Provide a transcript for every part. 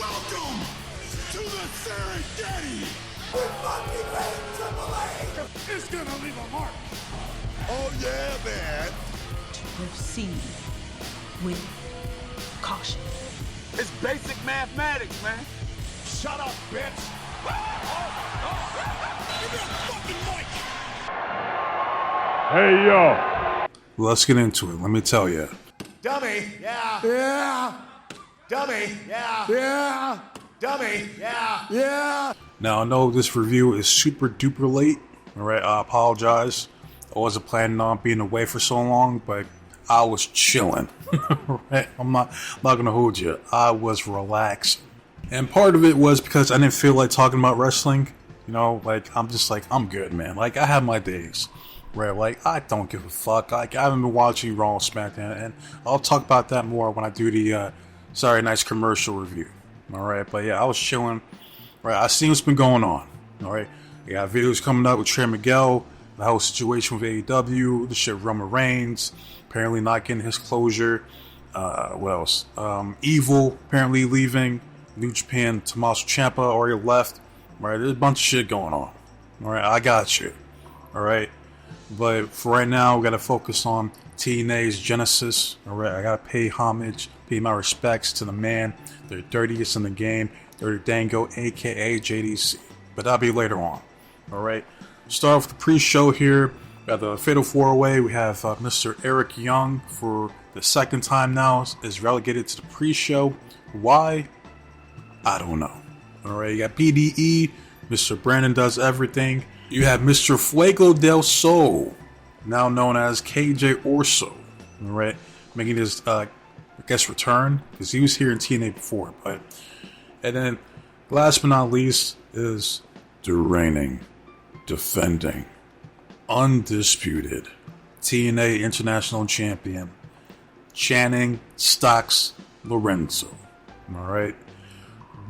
Welcome to the Serengeti! We're fucking ready, Triple H! It's gonna leave a mark! Oh yeah, man! Proceed with caution. It's basic mathematics, man. Shut up, bitch! Give me a fucking mic! Hey, yo. Let's get into it. Let me tell you. Dummy, yeah. Yeah. Dummy, yeah. Yeah. Dummy, yeah. Yeah. Now, I know this review is super duper late. Alright, I apologize. I wasn't planning on being away for so long, but I was chilling. Right? I'm not gonna hold you. I was relaxed. And part of it was because I didn't feel like talking about wrestling. You know, like, I'm just like, I'm good, man. Like, I have my days. Right, like, I don't give a fuck. Like, I haven't been watching Raw and SmackDown, and I'll talk about that more when I do the Saturday Night's commercial review. Alright, but yeah, I was chilling. Right, I seen what's been going on. Alright, you got videos coming up with Trey Miguel, the whole situation with AEW, the shit with Roman Reigns, apparently not getting his closure. What else? Evil, apparently leaving. New Japan, Tommaso Ciampa already left. Right, there's a bunch of shit going on. Alright, I got you. Alright. But for right now, we gotta focus on TNA's Genesis. Alright, I gotta pay homage, pay my respects to the man, the dirtiest in the game, Dirty Dango, aka JDC. But that'll be later on. Alright, start off the pre-show here. We got the Fatal 4-Way. We have Mr. Eric Young for the second time now, is relegated to the pre-show. Why? I don't know. Alright, you got PDE, Mr. Brandon Does Everything. You have Mr. Fuego del Sol, now known as KJ Orso, alright, making his, I guess, return, because he was here in TNA before, but, and then, last but not least, is the reigning, defending, undisputed TNA International Champion, Channing Stocks Lorenzo, alright,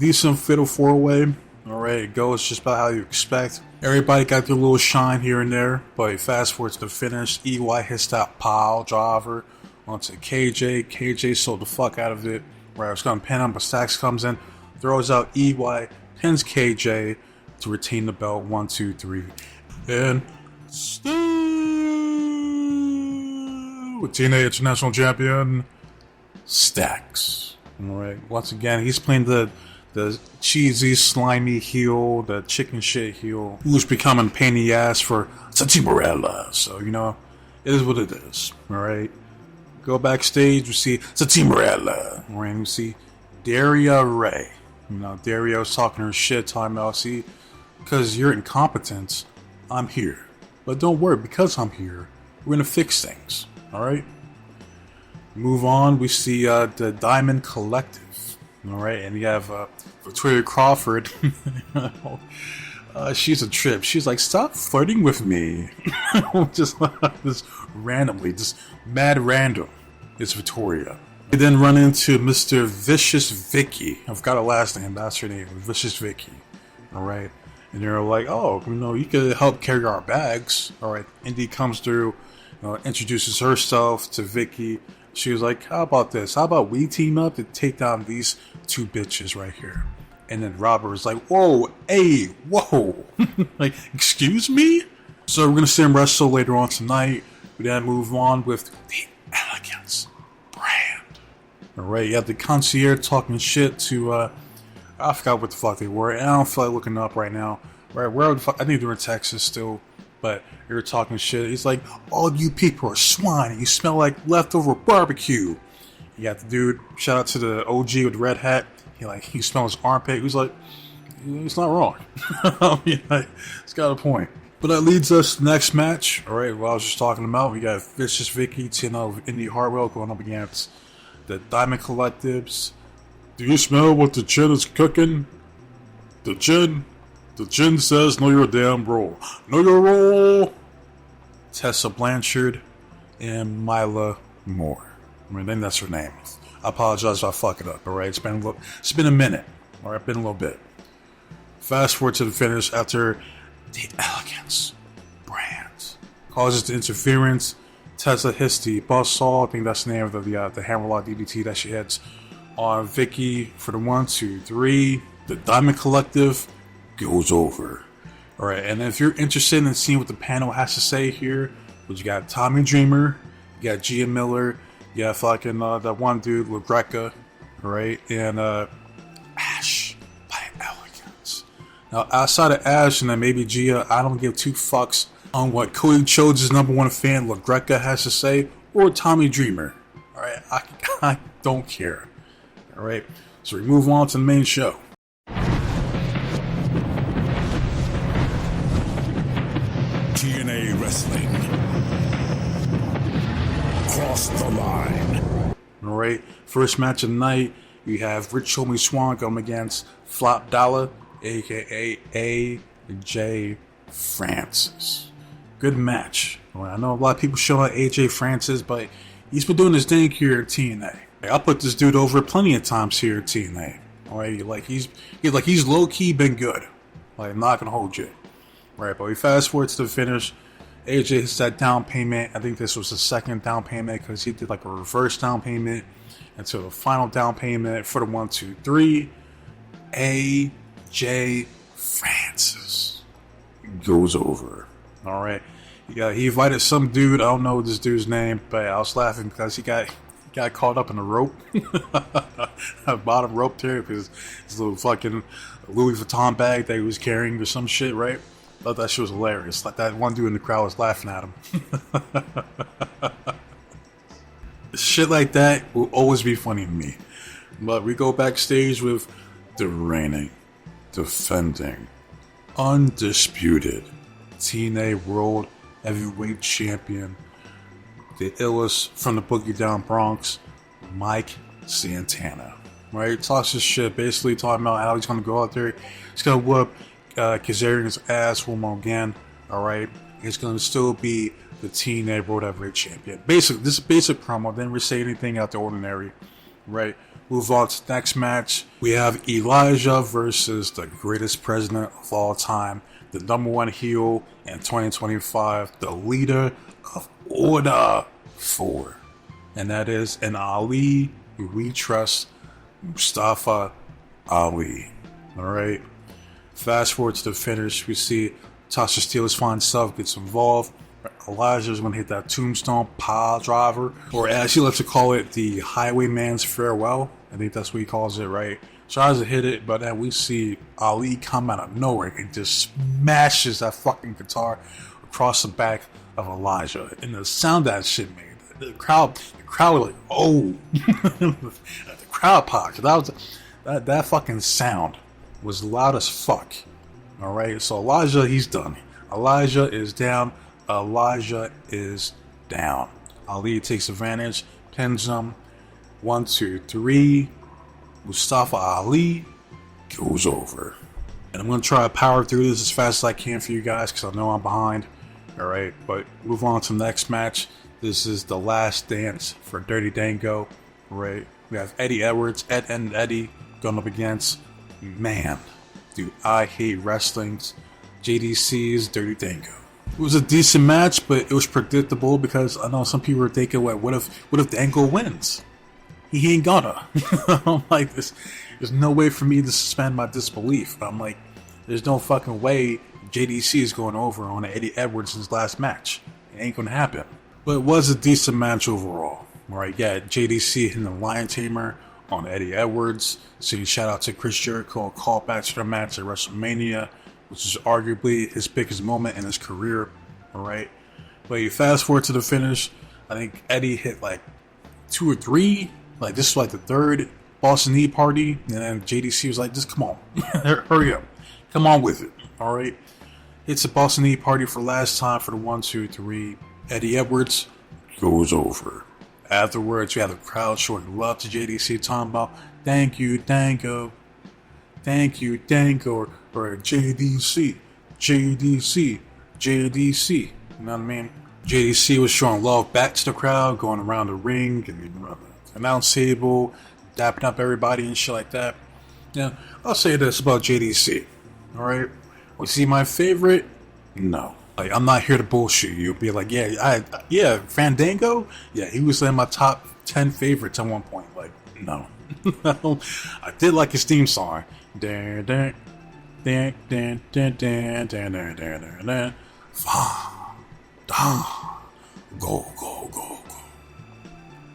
decent Fatal 4-Way, alright, it goes just about how you expect. Everybody got their little shine here and there, but fast forward to the finish. EY hits that pile driver onto KJ. KJ sold the fuck out of it. Right, I was going to pin him, but Stacks comes in, throws out EY, pins KJ to retain the belt. 1, 2, 3. And Stu with TNA International Champion Stacks. Alright, once again, he's playing the cheesy, slimy heel, the chicken shit heel, who's becoming a pain in the ass for Sati Morella. So, you know, it is what it is. Alright. Go backstage, we see Sati Morella. Alright, we see Daria Ray. You know, Daria's talking her shit, talking about, see, because you're incompetent, I'm here. But don't worry, because I'm here, we're gonna fix things. Alright? Move on, we see the Diamond Collective. Alright, and you have Victoria Crawford. She's a trip. She's like, stop flirting with me. just randomly, just mad random. It's Victoria. We then run into Mr. Vicious Vicky. I've got a last name, that's her name, Vicious Vicky. Alright, and they're like, oh, you know, you could help carry our bags. Alright, Indy comes through, you know, introduces herself to Vicky. She was like, how about this? How about we team up to take down these two bitches right here? And then Robert was like, whoa, hey, whoa. Like, excuse me? So we're going to see him wrestle later on tonight. We then move on with the Elegance brand. Alright, you have the concierge talking shit to, I forgot what the fuck they were. And I don't feel like looking up right now. Right, where the fuck? I think they're in Texas still. But you're talking shit. He's like, all you people are swine and you smell like leftover barbecue. You got the dude, shout out to the OG with the red hat. He smells his armpit. He's like, he's not wrong. I mean, like, it's got a point. But that leads us to the next match. Alright, what I was just talking about. We got Vicious Vicky, TNA Indy Hartwell going up against the Diamond Collectives. Do you smell what the chin is cooking? The chin says, know your damn role. Know your role! Tessa Blanchard and Mila Moore. I think that's her name. I apologize if I fuck it up, alright? It's been a minute. Alright, been a little bit. Fast forward to the finish after the Elegance brand causes the interference. Tessa hits the buzzsaw. I think that's the name of the Hammerlock DDT that she hits on Vicky for the 1, 2, 3. The Diamond Collective goes over. Alright, and if you're interested in seeing what the panel has to say here, but you got Tommy Dreamer, you got Gia Miller, you got fucking that one dude with Greca, right? And Ash by Elegance. Now, outside of Ash and then maybe Gia, I don't give two fucks on what Cody Chodes' #1 fan, LaGreca, has to say, or Tommy Dreamer. Alright, I don't care. Alright, so we move on to the main show. TNA Wrestling. Cross the line. Alright, first match of the night, you have Rich Homie Swan going against Flop Dollar, aka AJ Francis. Good match. Well, I know a lot of people show out AJ Francis, but he's been doing his thing here at TNA. I put this dude over plenty of times here at TNA. Alright, like he's low key been good. Like, I'm not gonna hold you. Right, but we fast forward to the finish. AJ hits that down payment. I think this was the second down payment because he did like a reverse down payment. And so the final down payment for the 1, 2, 3. AJ Francis goes over. Alright. Yeah, he invited some dude. I don't know this dude's name, but I was laughing because he got caught up in the rope. Bottom rope there because his little fucking Louis Vuitton bag that he was carrying or some shit, right? I thought that shit was hilarious. Like that one dude in the crowd was laughing at him. Shit like that will always be funny to me. But we go backstage with the reigning, defending, undisputed TNA World Heavyweight Champion, the illest from the Boogie Down Bronx, Mike Santana. Right? Talks his shit, basically talking about how he's going to go out there. He's going to whoop Kazarian's ass one more again. Alright? He's going to still be the TNA World Heavyweight Champion. Basically, this is basic promo. Didn't really say anything out the ordinary. Right? Move on to the next match. We have Elijah versus the greatest president of all time, the #1 heel in 2025, the leader of Order 4. And that is an Ali who we trust, Mustafa Ali. Alright. Fast forward to the finish, we see Tasha Steelz fine self gets involved. Elijah's going to hit that tombstone pile driver, or as he likes to call it, the highwayman's farewell. I think that's what he calls it, right? Tries to hit it, but then we see Ali come out of nowhere and just smashes that fucking guitar across the back of Elijah. And the sound that shit made, the crowd was like, oh. The crowd popped. That fucking sound was loud as fuck. Alright, so Elijah, he's done. Elijah is down. Elijah is down. Ali takes advantage, pins him. 1, 2, 3. Mustafa Ali goes over. And I'm going to try to power through this as fast as I can for you guys because I know I'm behind. Alright, but move on to the next match. This is the last dance for Dirty Dango. Right, we have Eddie Edwards, Ed and Eddie, going up against, man, dude, I hate wrestling's JDC's Dirty Dango. It was a decent match, but it was predictable because I know some people were thinking, what if Dango wins? He ain't gonna. I'm like, there's no way for me to suspend my disbelief. I'm like, there's no fucking way JDC is going over on Eddie Edwards' last match. It ain't gonna happen. But it was a decent match overall. Right, yeah, JDC hitting the Lion Tamer on Eddie Edwards. So shout out to Chris Jericho, call back to the match at WrestleMania, which is arguably his biggest moment in his career. Alright. But you fast forward to the finish, I think Eddie hit like 2 or 3. Like this was like the third Boston Knee party. And then JDC was like, just come on. Hurry up. Come on with it. Alright. Hits a Boston Knee party for last time for the 1, 2, 3. Eddie Edwards goes over. Afterwards, we have the crowd showing love to JDC, talking about, thank you, Dango. Thank you, Dango. Or JDC. JDC. JDC. You know what I mean? JDC was showing love back to the crowd, going around the ring, getting around the announce table, dapping up everybody and shit like that. Yeah, I'll say this about JDC. Alright? Was he my favorite? No. Like, I'm not here to bullshit you. Be like, yeah, Fandango? Yeah, he was in my top 10 favorites at one point. Like, no. I did like his theme song. Dun, dun, dun, dun, dun, dun, dun, dun, dun, dun. Go, go, go, go.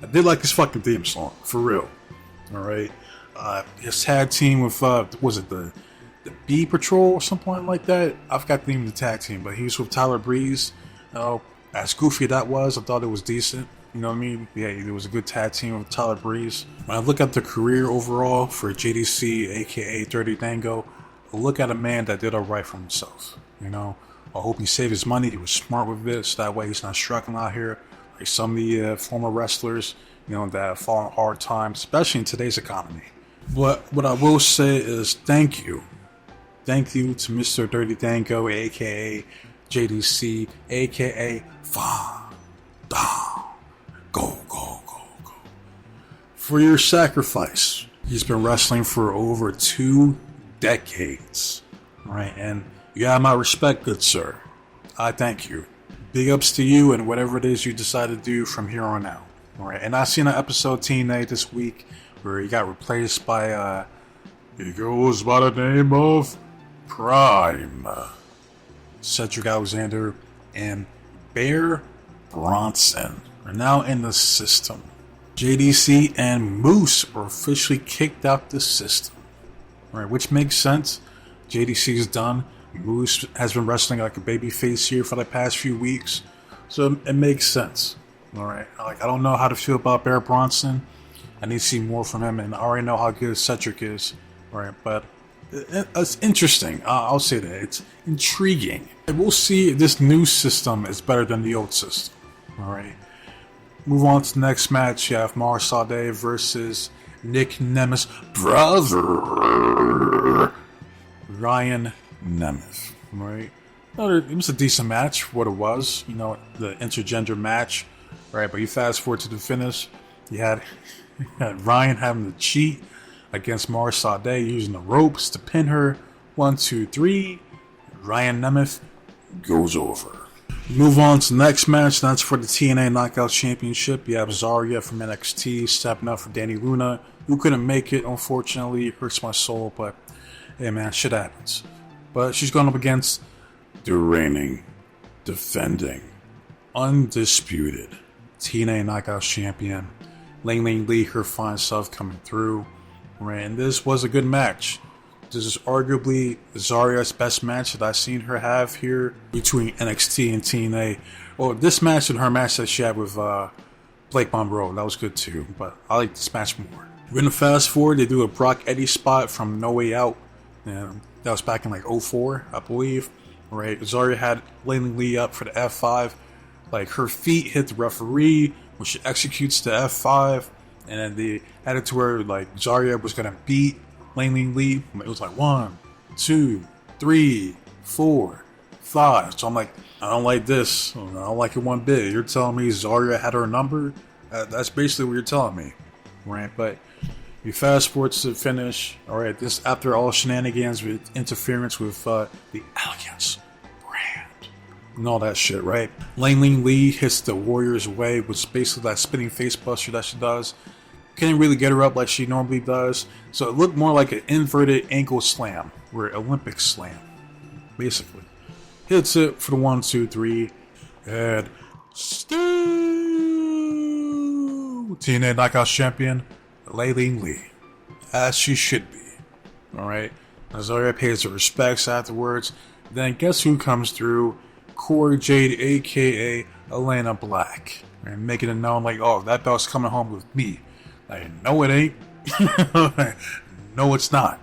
I did like his fucking theme song, for real. Alright. His tag team with, was it the B Patrol or something like that? I forgot the name of the tag team, but he was with Tyler Breeze. As goofy that was, I thought it was decent. You know what I mean? Yeah, it was a good tag team with Tyler Breeze. When I look at the career overall for JDC, aka Dirty Dango, I look at a man that did alright for himself. You know, I hope he saved his money. He was smart with it, so that way he's not struggling out here like some of the former wrestlers, you know, that fall on hard times, especially in today's economy. But what I will say is thank you. Thank you to Mr. Dirty Dango, aka JDC, aka Go, go, go, go. For your sacrifice. He's been wrestling for over 2 decades. Right? And you have my respect, good sir. I thank you. Big ups to you and whatever it is you decide to do from here on out. Alright, and I seen an episode TNA this week where he got replaced by he goes by the name of Prime, Cedric Alexander, and Bear Bronson are now in the system. JDC and Moose were officially kicked out the system. Alright, which makes sense. JDC is done. Moose has been wrestling like a babyface here for the past few weeks, so it makes sense. Alright, like I don't know how to feel about Bear Bronson. I need to see more from him, and I already know how good Cedric is. Alright, but it's interesting. I'll say that. It's intriguing. And we'll see if this new system is better than the old system. Alright. Move on to the next match. You have Mar Sade versus Nick Nemeth's brother, Ryan Nemeth. Right? It was a decent match for what it was. You know, the intergender match. Right? But you fast forward to the finish. You had Ryan having to cheat against Mar Sade, using the ropes to pin her. 1, 2, 3. Ryan Nemeth goes over. Move on to the next match. That's for the TNA Knockout Championship. You have Zarya from NXT stepping up for Dani Luna, who couldn't make it, unfortunately. It hurts my soul, but hey man, shit happens. But she's going up against the reigning, defending, undisputed TNA Knockout Champion, Ling Lee, her fine self coming through. Right, and this was a good match. This is arguably Zarya's best match that I've seen her have here between NXT and TNA. Well, this match and her match that she had with Blake Monroe, that was good too, but I like this match more. We're gonna fast forward. They do a Brock Eddie spot from No Way Out. And that was back in like 04, I believe. Right, Zarya had Layla Lee up for the F5. Like her feet hit the referee when she executes the F5, and then they had it to where like Zarya was gonna beat Layla Lee. It was like 1, 2, 3, 4, 5. So I'm like, I don't like this. I don't like it one bit. You're telling me Zarya had her number? That's basically what you're telling me, right? But you fast forward to the finish. All right, this after all shenanigans with interference with the Elegance brand and all that shit, right? Layla Lee hits the Warrior's Way, which is basically that spinning face buster that she does. Couldn't really get her up like she normally does, so it looked more like an inverted ankle slam, or Olympic slam, basically. Hits it for the 1, 2, 3, and Stu, TNA Knockout Champion, Layla Lee, as she should be. Alright, Zarya pays her respects afterwards. Then guess who comes through? Cora Jade, aka Elena Black, and making it known like, oh, that belt's coming home with me. Like, no, it ain't. No, it's not.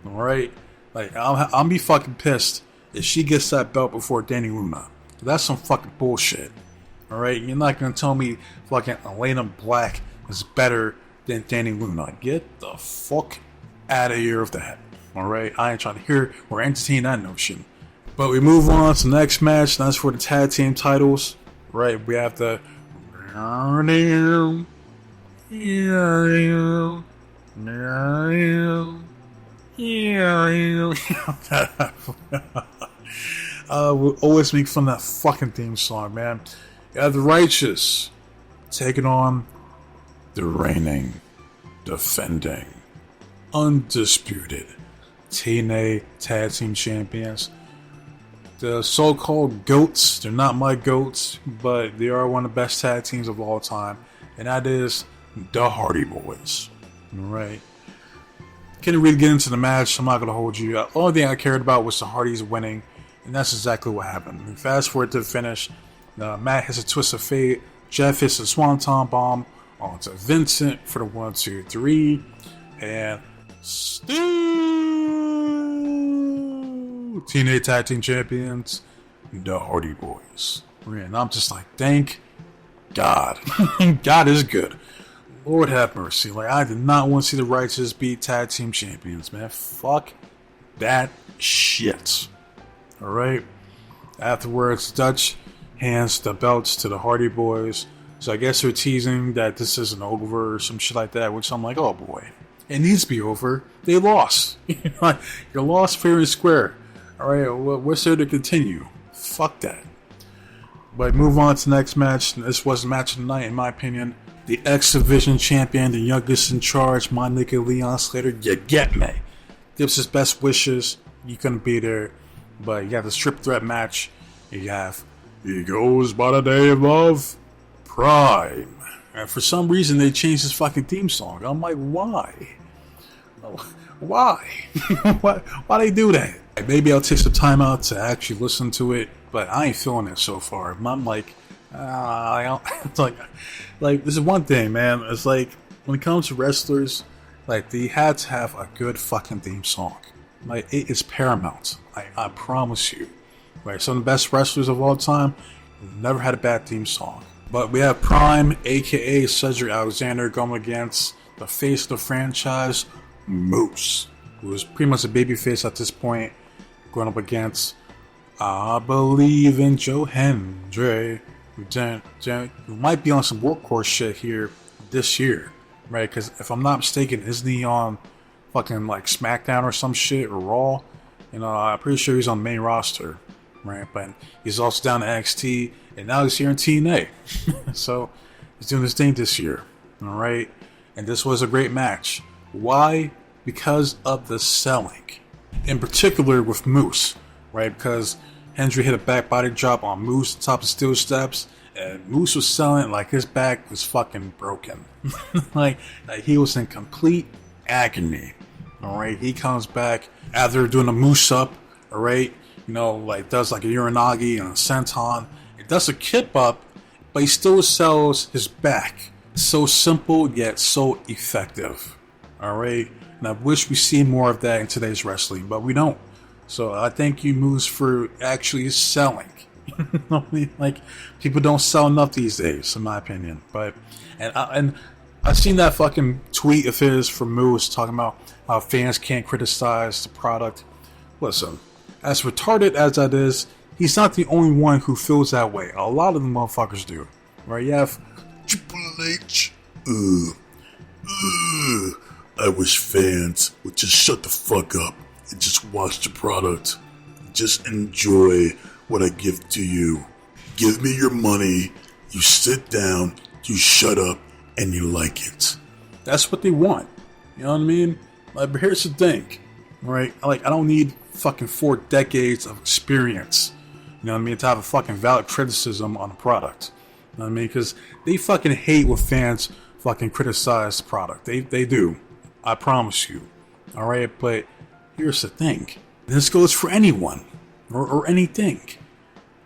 Alright? Like, I'll be fucking pissed if she gets that belt before Dani Luna. That's some fucking bullshit. Alright? You're not gonna tell me fucking Elena Black is better than Dani Luna. Get the fuck out of here with that. Alright? I ain't trying to hear or entertain that notion. But we move on to the next match. That's for the tag team titles. Right? We have the we'll always make fun of that fucking theme song, man. You have the Righteous taking on the reigning, defending undisputed TNA Tag Team Champions. The so-called GOATs, they're not my GOATs, but they are one of the best tag teams of all time, and that is the Hardy Boys. Alright. Can't really get into the match, I'm not going to hold you. The only thing I cared about was the Hardys winning, and that's exactly what happened. We fast forward to the finish. Matt hits a twist of fate, Jeff hits a swanton bomb onto Vincent for the 1, 2, 3, and still TNA Tag Team Champions, the Hardy Boys. And I'm just like, thank God. God is good. Lord have mercy. Like, I did not want to see the Righteous be Tag Team Champions, man. Fuck that shit. Alright? Afterwards, Dutch hands the belts to the Hardy Boys. So I guess they're teasing that this isn't over or some shit like that, which I'm like, oh boy. It needs to be over. They lost. You're lost fair and square. Alright, well, what's there to continue? Fuck that. But move on to the next match. This was the match of the night, in my opinion. The X Division champion, the youngest in charge, my nigga Leon Slater, you get me. Gives his best wishes. You couldn't be there. But you have the strip threat match. You have, he goes by the name of Prime. And for some reason, they changed his fucking theme song. I'm like, why? Why? Why they do that? Maybe I'll take some time out to actually listen to it, but I ain't feeling it so far. I'm like, it's like this is one thing, man. It's like when it comes to wrestlers, like they had to have a good fucking theme song. Like it is paramount. I promise you. Right, some of the best wrestlers of all time never had a bad theme song. But we have Prime, aka Cedric Alexander, going against the face of the franchise, Moose, who is pretty much a babyface at this point, going up against I Believe in Joe Hendry, who might be on some workhorse shit here this year, right? Because if I'm not mistaken, isn't he on fucking like SmackDown or some shit or Raw? You know, I'm pretty sure he's on the main roster, right? But he's also down to NXT, and now he's here in TNA. So he's doing his thing this year, all right? And this was a great match. Why? Because of the selling. In particular with Moose, right? Because Hendry hit a back body drop on Moose, top of steel steps, and Moose was selling like his back was fucking broken. like he was in complete agony. Alright, he comes back after doing a Moose up, alright, you know, like does like a Uranagi and a senton. It does a kip up, but he still sells his back. So simple yet so effective. Alright, and I wish we see more of that in today's wrestling, but we don't. So I thank you, Moose, for actually selling. Like, people don't sell enough these days, in my opinion. But and I've seen that fucking tweet of his from Moose talking about how fans can't criticize the product. Listen, as retarded as that is, he's not the only one who feels that way. A lot of the motherfuckers do. Right? You have Triple H. I wish fans would just shut the fuck up and just watch the product. Just enjoy what I give to you. Give me your money, you sit down, you shut up, and you like it. That's what they want. You know what I mean? Like, but here's the thing, right? Like, I don't need fucking 4 decades of experience, you know what I mean, to have a fucking valid criticism on a product. You know what I mean? Because they fucking hate when fans fucking criticize the product. They do. I promise you. Alright, but here's the thing. This goes for anyone or anything.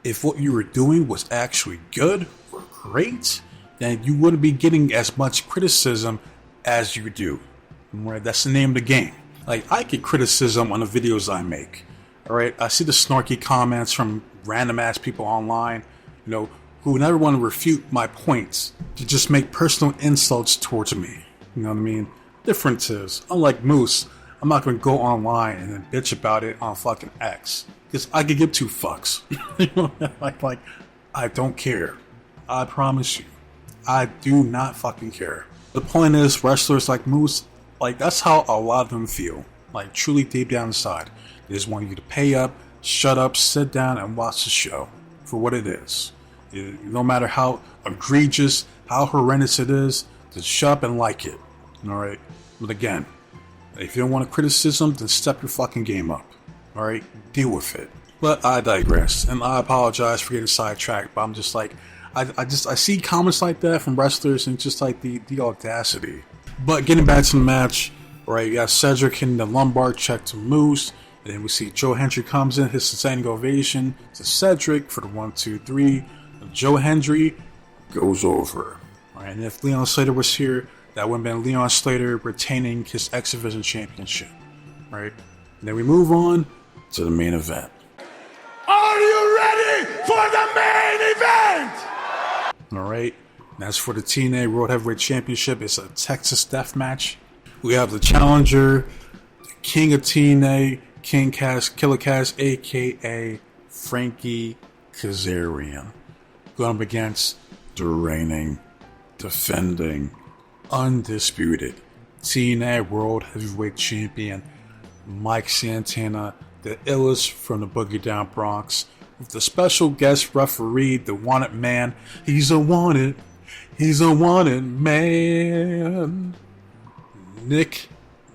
If what you were doing was actually good or great, then you wouldn't be getting as much criticism as you do. Right? That's the name of the game. Like, I get criticism on the videos I make. Alright, I see the snarky comments from random ass people online, you know, who never want to refute my points, to just make personal insults towards me. You know what I mean? Difference is, unlike Moose, I'm not going to go online and then bitch about it on fucking X. Because I could give 2 fucks. like, I don't care. I promise you. I do not fucking care. The point is, wrestlers like Moose, like, that's how a lot of them feel. Like, truly deep down inside. They just want you to pay up, shut up, sit down, and watch the show for what it is. No matter how egregious, how horrendous it is, just shut up and like it. Alright? But again, if you don't want a criticism, then step your fucking game up. Alright? Deal with it. But I digress, and I apologize for getting sidetracked, but I'm just like, I see comments like that from wrestlers, and just like the audacity. But getting back to the match, right, you got Cedric hitting the lumbar check to Moose, and then we see Joe Hendry comes in, his standing ovation to Cedric for the 1, 2, 3. Joe Hendry goes over. Right, and if Leon Slater was here, that would have been Leon Slater retaining his X Division Championship. Right? And then we move on to the main event. Are you ready for the main event? Alright, as for the TNA World Heavyweight Championship, it's a Texas death match. We have the challenger, the king of TNA, King Killer Cass, aka Frankie Kazarian, going up against the reigning, defending, undisputed TNA World Heavyweight Champion, Mike Santana, the illest from the Boogie Down Bronx, with the special guest referee, the wanted man. He's a wanted man, Nick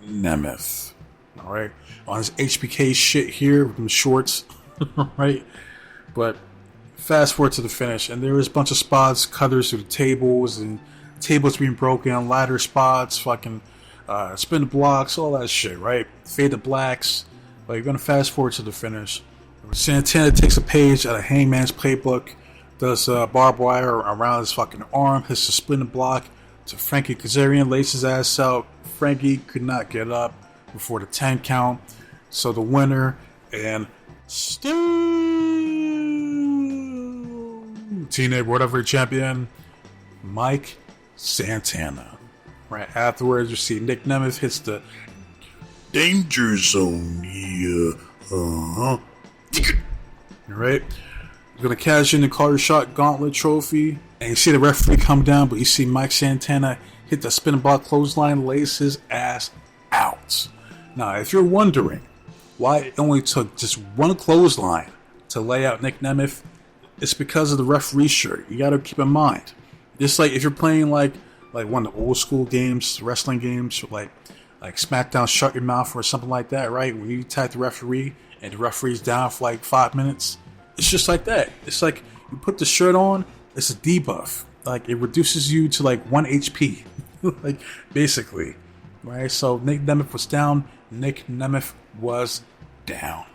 Nemeth. Alright, on his HBK shit here with them shorts. Right, but fast forward to the finish, and there was a bunch of spots, cutters through the tables, and tables being broken, ladder spots, fucking spin the blocks, all that shit, right? Fade to blacks. But you're gonna fast forward to the finish. Santana takes a page out of Hangman's playbook, does barbed wire around his fucking arm, hits the spin the block to Frankie Kazarian, lays his ass out. Frankie could not get up before the 10 count. So the winner, and still TNA World Heavyweight Champion, Mike Santana. Right afterwards, you see Nick Nemeth hits the danger zone. Yeah. Alright. You're gonna cash in the Carter Shot Gauntlet trophy. And you see the referee come down, but you see Mike Santana hit the spin block clothesline, lays his ass out. Now, if you're wondering why it only took just one clothesline to lay out Nick Nemeth, it's because of the referee shirt. You gotta keep in mind. Just like if you're playing like one of the old school games, wrestling games, like SmackDown Shut Your Mouth or something like that, right? When you tag the referee and the referee's down for like 5 minutes, it's just like that. It's like you put the shirt on, it's a debuff. Like it reduces you to like 1 HP, like basically, right? So Nick Nemeth was down. Nick Nemeth was down,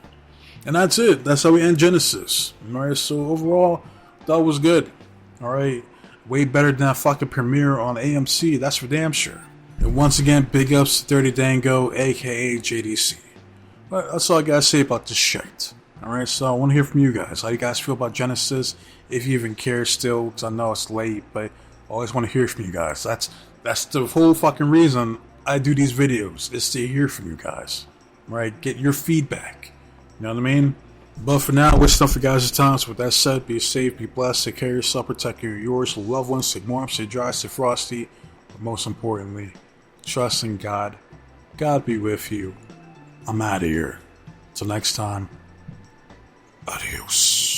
and that's it. That's how we end Genesis. All right. So overall, that was good. All right, way better than that fucking premiere on AMC. That's for damn sure. And once again, big ups to Dirty Dango, aka JDC. But that's all I gotta say about this shit. Alright, so I want to hear from you guys. How do you guys feel about Genesis? If you even care still, because I know it's late, but I always want to hear from you guys. That's the whole fucking reason I do these videos, is to hear from you guys. Right? Get your feedback. You know what I mean? But for now, wish stuff for guys' time. So with that said, be safe, be blessed, take care of yourself, protect your yours, loved ones, stay warm, stay dry, stay frosty. But most importantly, trust in God. God be with you. I'm out of here. Till next time. Adios.